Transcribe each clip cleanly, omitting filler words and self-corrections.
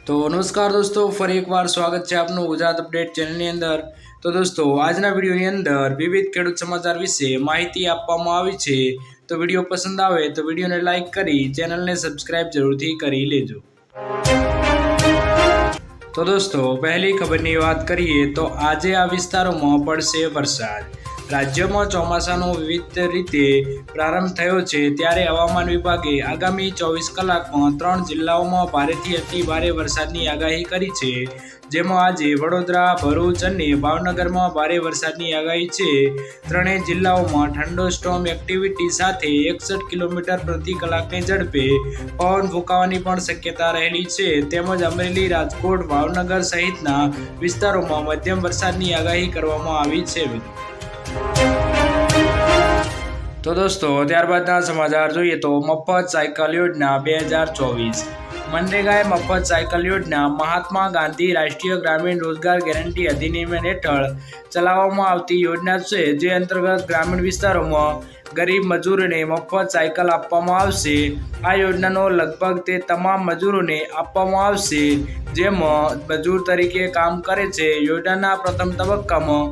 તો નમસ્કાર દોસ્તો, ફરી એકવાર સ્વાગત છે આપનું ગુજરાત અપડેટ ચેનલની અંદર। તો દોસ્તો, આજના વિડીયોની અંદર વિવિધ ખેડૂત સમાચાર વિશે માહિતી આપવામાં આવી છે। તો વિડીયો પસંદ આવે તો વિડીયોને લાઇક કરી ચેનલને સબસ્ક્રાઇબ જરૂરથી કરી લેજો। તો દોસ્તો, પહેલી ખબરની વાત કરીએ તો આજે આ વિસ્તારોમાં પડશે વરસાદ। રાજ્યમાં ચોમાસાનો વિવિધ રીતે પ્રારંભ થયો છે, ત્યારે હવામાન વિભાગે આગામી 24 કલાકમાં 3 જિલ્લાઓમાં ભારેથી અતિ ભારે વરસાદની આગાહી કરી છે, જેમાં આજે વડોદરા, ભરૂચ અને ભાવનગરમાં ભારે વરસાદની આગાહી છે। ત્રણેય જિલ્લાઓમાં થંડરસ્ટોર્મ એક્ટિવિટી સાથે 61 કિલોમીટર પ્રતિ કલાકની ઝડપે પવન ફૂંકાવાની પણ શક્યતા રહેલી છે, તેમજ અમરેલી, રાજકોટ, ભાવનગર સહિતના વિસ્તારોમાં મધ્યમ વરસાદની આગાહી કરવામાં આવી છે। તો દોસ્તો, ત્યારબાદના સમાચાર જોઈએ તો મફત સાયકલ યોજના 2024। મનરેગાએ મફત સાયકલ યોજના મહાત્મા ગાંધી રાષ્ટ્રીય ગ્રામીણ રોજગાર ગેરંટી અધિનિયમ હેઠળ ચલાવવામાં આવતી યોજના છે, જે અંતર્ગત ગ્રામીણ વિસ્તારોમાં ગરીબ મજૂરોને મફત સાયકલ આપવામાં આવશે। આ યોજનાનો લગભગ તે તમામ મજૂરોને આપવામાં આવશે જેમાં મજૂર તરીકે કામ કરે છે। યોજનાના પ્રથમ તબક્કામાં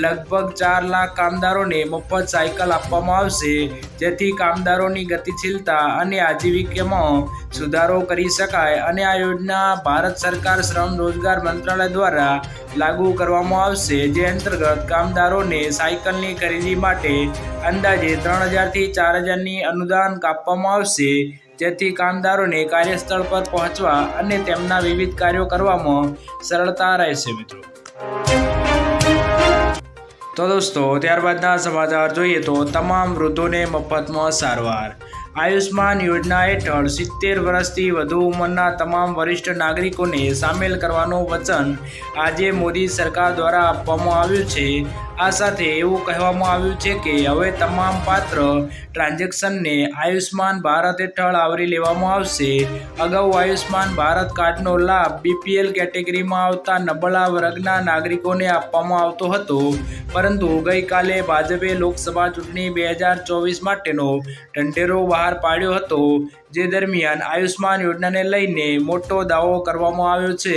લગભગ 4 લાખ કામદારોને મફત સાયકલ આપવામાં આવશે, જેથી કામદારોની ગતિશીલતા અને આજીવિકામાં સુધારો કરી શકાય। અને આ યોજના ભારત સરકાર શ્રમ રોજગાર મંત્રાલય દ્વારા લાગુ કરવામાં આવશે, જે અંતર્ગત કામદારોને સાયકલની ખરીદી માટે અંદાજે 3000 થી 4000ની અનુદાન આપવામાં આવશે, જેથી કામદારોને કાર્યસ્થળ પર પહોંચવા અને તેમના વિવિધ કાર્યો કરવામાં સરળતા રહેશે મિત્રો। તો દોસ્તો, ત્યારબાદના સમાચાર જોઈએ તો તમામ વૃદ્ધોને મફતમાં સારવાર। આયુષ્માન યોજના હેઠળ 70 વર્ષથી વધુ ઉંમરના તમામ વરિષ્ઠ નાગરિકોને સામેલ કરવાનું વચન આજે મોદી સરકાર દ્વારા આપવામાં આવ્યું છે। આ સાથે એવું કહેવામાં આવ્યું છે કે હવે તમામ પાત્ર ટ્રાન્ઝેક્શનને આયુષ્માન ભારત હેઠળ આવરી લેવામાં આવશે। અગાઉ આયુષ્માન ભારત કાર્ડનો લાભ BPL કેટેગરીમાં આવતા નબળા વર્ગના નાગરિકોને આપવામાં આવતો હતો, પરંતુ ગઈકાલે ભાજપે લોકસભા ચૂંટણી 2024 માટેનો ઢંઢેરો બહાર પાડ્યો હતો, જે દરમિયાન આયુષ્માન યોજનાને લઈને મોટો દાવો કરવામાં આવ્યો છે।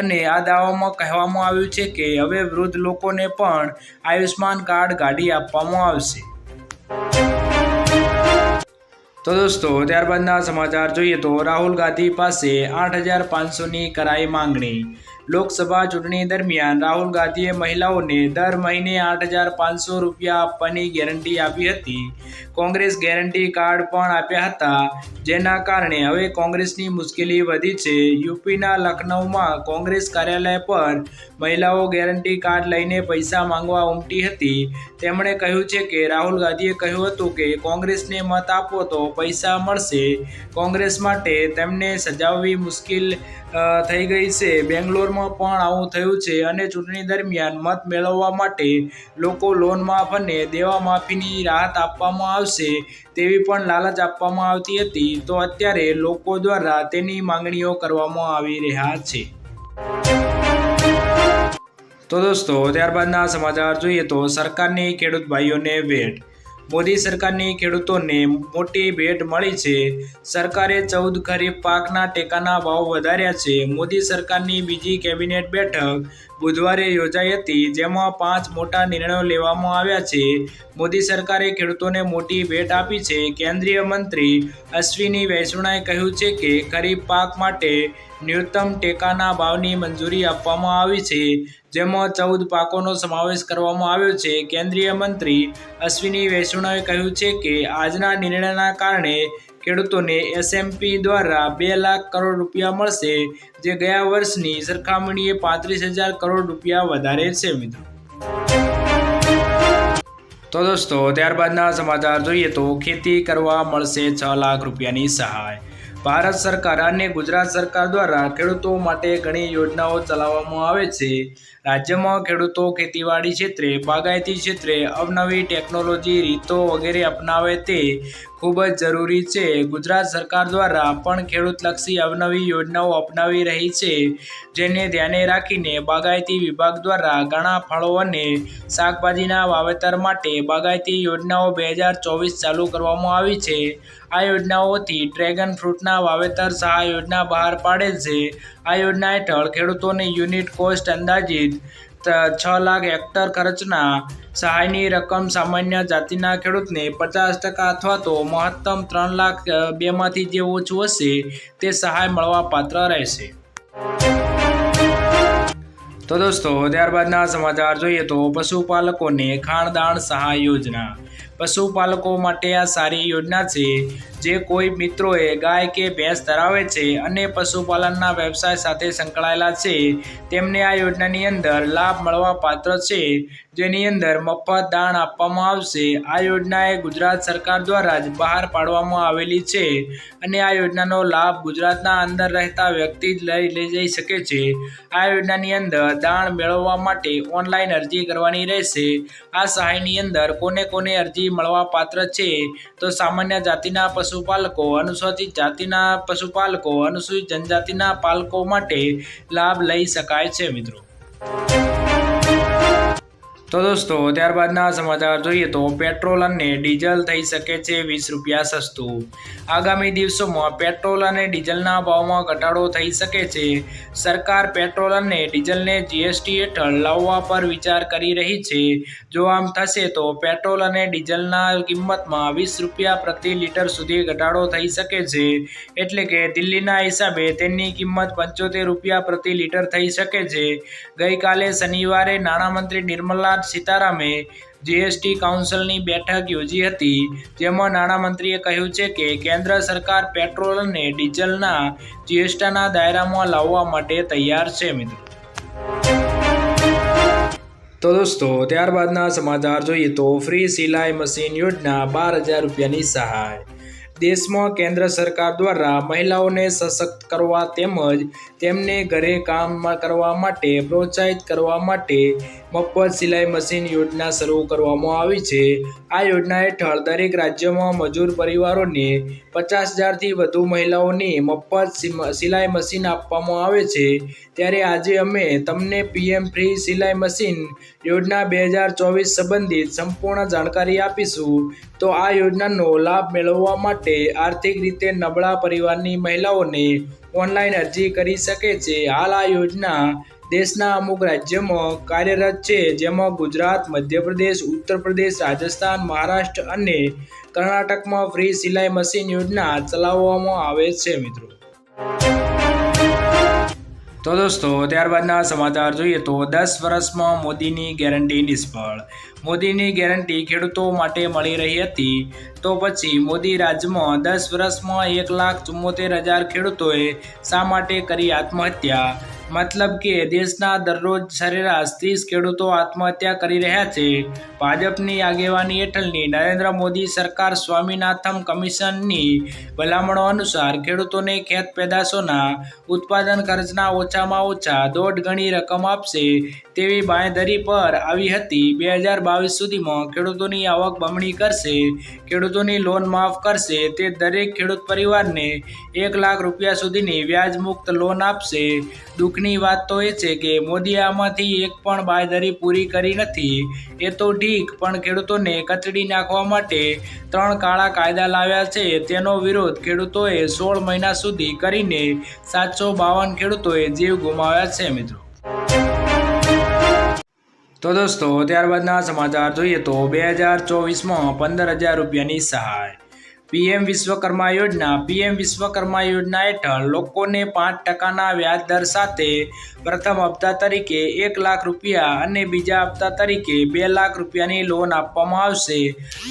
અને આ દાવામાં કહેવામાં આવ્યું છે કે હવે વૃદ્ધ લોકોને પણ આયુષ્માન કાર્ડ કાઢી આપવામાં આવશે। તો દોસ્તો, ત્યારબાદના સમાચાર જોઈએ તો રાહુલ ગાંધી પાસે 8500ની કરાઈ માંગણી। લોકસભા ચૂંટણી દરમિયાન રાહુલ ગાંધીએ મહિલાઓને દર મહિને 8500 રૂપિયા આપવાની ગેરંટી આપી હતી। કોંગ્રેસ ગેરંટી કાર્ડ પણ આપ્યા હતા, જેના કારણે હવે કોંગ્રેસની મુશ્કેલી વધી છે। યુપીના લખનઉમાં કોંગ્રેસ કાર્યાલય પર મહિલાઓ ગેરંટી કાર્ડ લઈને પૈસા માંગવા ઉમટી હતી। તેમણે કહ્યું છે કે રાહુલ ગાંધીએ કહ્યું હતું કે કોંગ્રેસને મત આપો તો પૈસા મળશે। કોંગ્રેસ માટે તેમને સજાવવી મુશ્કેલ થઈ ગઈ છે। બેંગ્લોરમાં પણ આવું થયું છે અને ચૂંટણી દરમિયાન મત મેળવવા માટે લોકો લોન માફ અને દેવા માફીની રાહત આપવામાં આવશે તેવી પણ લાલચ આપવામાં આવતી હતી। તો અત્યારે લોકો દ્વારા તેની માંગણીઓ કરવામાં આવી રહ્યા છે। તો દોસ્તો, ત્યારબાદના સમાચાર જોઈએ તો સરકારની ખેડૂત ભાઈઓને ભેટ। મોદી સરકારની ખેડૂતોને મોટી ભેટ મળી છે। સરકારે 14 ખરીફ પાકના ટેકાના ભાવ વધાર્યા છે। મોદી સરકારની બીજી કેબિનેટ બેઠક બુધવારે યોજાઈ હતી, જેમાં 5 મોટા નિર્ણયો લેવામાં આવ્યા છે। મોદી સરકારે ખેડૂતોને મોટી ભેટ આપી છે। કેન્દ્રીય મંત્રી અશ્વિની વૈષ્ણવે કહ્યું છે કે ખરીફ પાક માટે ન્યૂનતમ ટેકાના ભાવની મંજૂરી આપવામાં આવી છે, જેમાં 14 પાકોનો સમાવેશ કરવામાં આવ્યો છે। કેન્દ્રીય મંત્રી અશ્વિની વૈષ્ણવે કહ્યું છે કે આજના નિર્ણયના કારણે ખેડૂતોને SMP દ્વારા 2 લાખ કરોડ રૂપિયા મળશે, જે ગયા વર્ષની સરખામણીએ 35,000 કરોડ રૂપિયા વધારે છે મિત્રો। તો દોસ્તો, ત્યારબાદના સમાચાર જોઈએ તો ખેતી કરવા મળશે 6 લાખ રૂપિયાની સહાય। ભારત સરકાર અને ગુજરાત સરકાર દ્વારા ખેડૂતો માટે ઘણી યોજનાઓ ચલાવવામાં આવે છે। રાજ્યમાં ખેડૂતો ખેતીવાડી ક્ષેત્રે, બાગાયતી ક્ષેત્રે અવનવી ટેકનોલોજી રીતો વગેરે અપનાવે તે ખૂબ જ જરૂરી છે। ગુજરાત સરકાર દ્વારા પણ ખેડૂતલક્ષી અવનવી યોજનાઓ અપનાવી રહી છે, જેને ધ્યાને રાખીને બાગાયતી વિભાગ દ્વારા ઘણા ફળો અને શાકભાજીના વાવેતર માટે બાગાયતી યોજનાઓ 2024 ચાલુ કરવામાં આવી છે। આ યોજનાઓથી ડ્રેગન ફ્રૂટના વાવેતર સહાય યોજના બહાર પાડેલ છે। આ યોજના હેઠળ ખેડૂતોને યુનિટ કોસ્ટ અંદાજિત 6 લાખ હેક્ટર ખર્ચના સહાયની રકમ સામાન્ય જાતિના ખેડૂતને 50% અથવા તો મહત્તમ 3 લાખ 2માંથી જે ઓછું હશે તે સહાય મળવા પાત્ર રહેશે। તો દોસ્તો ત્યારબાદના સમાચાર જોઈએ તો પશુપાલકોને ખાણદાણ સહાય યોજના। પશુપાલકો માટે આ સારી યોજના છે। જે કોઈ મિત્રોએ ગાય કે ભેંસ ધરાવે છે અને પશુપાલનના વ્યવસાય સાથે સંકળાયેલા છે તેમને આ યોજનાની અંદર લાભ મળવા પાત્ર છે, જેની અંદર મફત દાણ આપવામાં આવશે। આ યોજના એ ગુજરાત સરકાર દ્વારા જ બહાર પાડવામાં આવેલી છે અને આ યોજનાનો લાભ ગુજરાતના અંદર રહેતા વ્યક્તિ જ લઈ જઈ શકે છે। આ યોજનાની અંદર દાણ મેળવવા માટે ઓનલાઈન અરજી કરવાની રહેશે। આ સહાયની અંદર કોને કોને અરજી મળવા પાત્ર છે તો સામાન્ય જાતિના પશુપાલકો, અનુસૂચિત જાતિના પશુપાલકો, અનુસૂચિત જનજાતિના પાલકો માટે લાભ લઈ શકાય છે મિત્રો। તો દોસ્તો ત્યારબાદના સમાચાર જોઈએ તો પેટ્રોલ અને ડીઝલ થઈ શકે છે 20 રૂપિયા સસ્તું। આગામી દિવસોમાં પેટ્રોલ અને ડીઝલના ભાવમાં ઘટાડો થઈ શકે છે। સરકાર પેટ્રોલ અને ડીઝલને જીએસટી હેઠળ લાવવા પર વિચાર કરી રહી છે। જો આમ થશે તો પેટ્રોલ અને ડીઝલના કિંમતમાં 20 રૂપિયા પ્રતિ લીટર સુધી ઘટાડો થઈ શકે છે। એટલે કે દિલ્હીના હિસાબે તેની કિંમત 75 રૂપિયા પ્રતિ લીટર થઈ શકે છે। ગઈકાલે શનિવારે નાણામંત્રી નિર્મલા સીતારામે જીએસટી કાઉન્સિલની બેઠક યોજી હતી, જેમાં નાણામંત્રીએ કહ્યું છે કે કેન્દ્ર સરકાર પેટ્રોલ અને ડીઝલના જીએસટીના દાયરામાં લાવવા માટે તૈયાર છે મિત્રો। તો દોસ્તો ત્યારબાદના સમાચાર જોઈએ તો ફ્રી સિલાઈ મશીન યોજના 12,000 રૂપિયાની સહાય। દેશમાં કેન્દ્ર સરકાર દ્વારા મહિલાઓને સશક્ત કરવા તેમજ તેમને ઘરે કામ કરવા માટે પ્રોત્સાહિત કરવા માટે મફત સિલાઈ મશીન યોજના શરૂ કરવામાં આવી છે। આ યોજના હેઠળ દરેક રાજ્યમાં મજૂર પરિવારોને 50,000થી વધુ મહિલાઓને મફત સિલાઈ મશીન આપવામાં આવે છે। ત્યારે આજે અમે તમને પીએમ ફ્રી સિલાઈ મશીન યોજના 2024 સંબંધિત સંપૂર્ણ જાણકારી આપીશું। તો આ યોજનાનો લાભ મેળવવા માટે આર્થિક રીતે નબળા પરિવારની મહિલાઓને ઓનલાઈન અરજી કરી શકે છે। હાલ આ યોજના દેશના અમુક રાજ્યોમાં કાર્યરત છે, જેમાં ગુજરાત, મધ્યપ્રદેશ, ઉત્તર પ્રદેશ, રાજસ્થાન, મહારાષ્ટ્ર અને કર્ણાટકમાં ફ્રી સિલાઈ મશીન યોજના ચલાવવામાં આવે છે મિત્રો। તો દોસ્તો ત્યારબાદના સમાચાર જોઈએ તો 10 વર્ષમાં મોદીની ગેરંટી નિષ્ફળ। મોદીની ગેરંટી ખેડૂતો માટે મળી રહી હતી, તો પછી મોદી રાજમાં 10 વર્ષમાં 1,74,000 ખેડૂતોએ શા માટે કરી આત્મહત્યા? મતલબ કે દેશના દરરોજ સરેરાશ 30 ખેડૂતો આત્મહત્યા કરી રહ્યા છે। ભાજપની આગેવાની હેઠળની નરેન્દ્ર મોદી સરકાર સ્વામીનાથન કમિશનની ભલામણો અનુસાર ખેડૂતોને ખેત પેદાશોના ઉત્પાદન ખર્ચના ઓછામાં ઓછા 1.5 ગણી રકમ આપશે તેવી બાંયધરી પર આવી હતી। 2022 સુધીમાં ખેડૂતોની આવક બમણી કરશે, ખેડૂતોની લોન માફ કરશે, તે દરેક ખેડૂત પરિવારને 1 લાખ રૂપિયા સુધીની વ્યાજમુક્ત લોન આપશે। દુઃખની વાત તો એ છે કે મોદીએ આમાંથી એક પણ બાંયધરી પૂરી કરી નથી। એ તો ઠીક, પણ ખેડૂતોને કચડી નાખવા માટે 3 કાળા કાયદા લાવ્યા છે, તેનો વિરોધ ખેડૂતોએ 16 મહિના સુધી કરીને 752 ખેડૂતોએ જીવ ગુમાવ્યા છે મિત્રો। તો દોસ્તો ત્યારબાદના સમાચાર જોઈએ તો 2024માં 15,000 રૂપિયાની સહાય। પીએમ વિશ્વકર્મા યોજના। પીએમ વિશ્વકર્મા યોજના હેઠળ લોકોને 5% વ્યાજ દર સાથે પ્રથમ હપ્તા તરીકે 1 લાખ રૂપિયા અને બીજા હપ્તા તરીકે 2 લાખ રૂપિયાની લોન આપવામાં આવશે।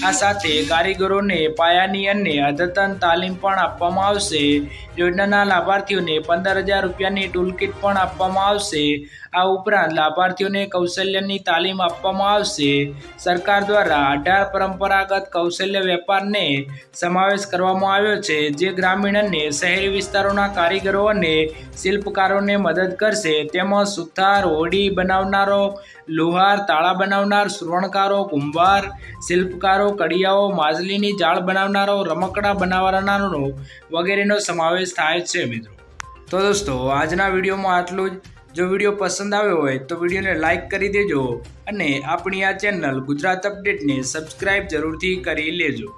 આ સાથે કારીગરોને પાયાની અને અદ્યતન તાલીમ પણ આપવામાં આવશે। યોજનાના લાભાર્થીઓને 15,000 રૂપિયાની ટૂલકીટ પણ આપવામાં આવશે। આ ઉપરાંત લાભાર્થીઓને કૌશલ્યની તાલીમ આપવામાં આવશે। સરકાર દ્વારા 18 પરંપરાગત કૌશલ્ય વેપારને સમાવેશ કરવામાં આવ્યો છે, જે ગ્રામીણ અને શહેરી વિસ્તારોના કારીગરો અને શિલ્પકારોને મદદ કરશે। તેમાં સુથાર, હોડી બનાવનારો, લુહાર, તાળા બનાવનાર, સુવર્ણકારો, કુંભાર, શિલ્પકારો, કડિયાઓ, માછલીની જાળ બનાવનારો, રમકડા બનાવનારો વગેરેનો સમાવેશ થાય છે મિત્રો। તો દોસ્તો આજના વિડીયોમાં આટલું જ। જો વિડીયો પસંદ આવ્યો હોય તો વિડીયોને લાઇક કરી દેજો અને આપણી આ ચેનલ ગુજરાત અપડેટને સબસ્ક્રાઈબ જરૂરથી કરી લેજો।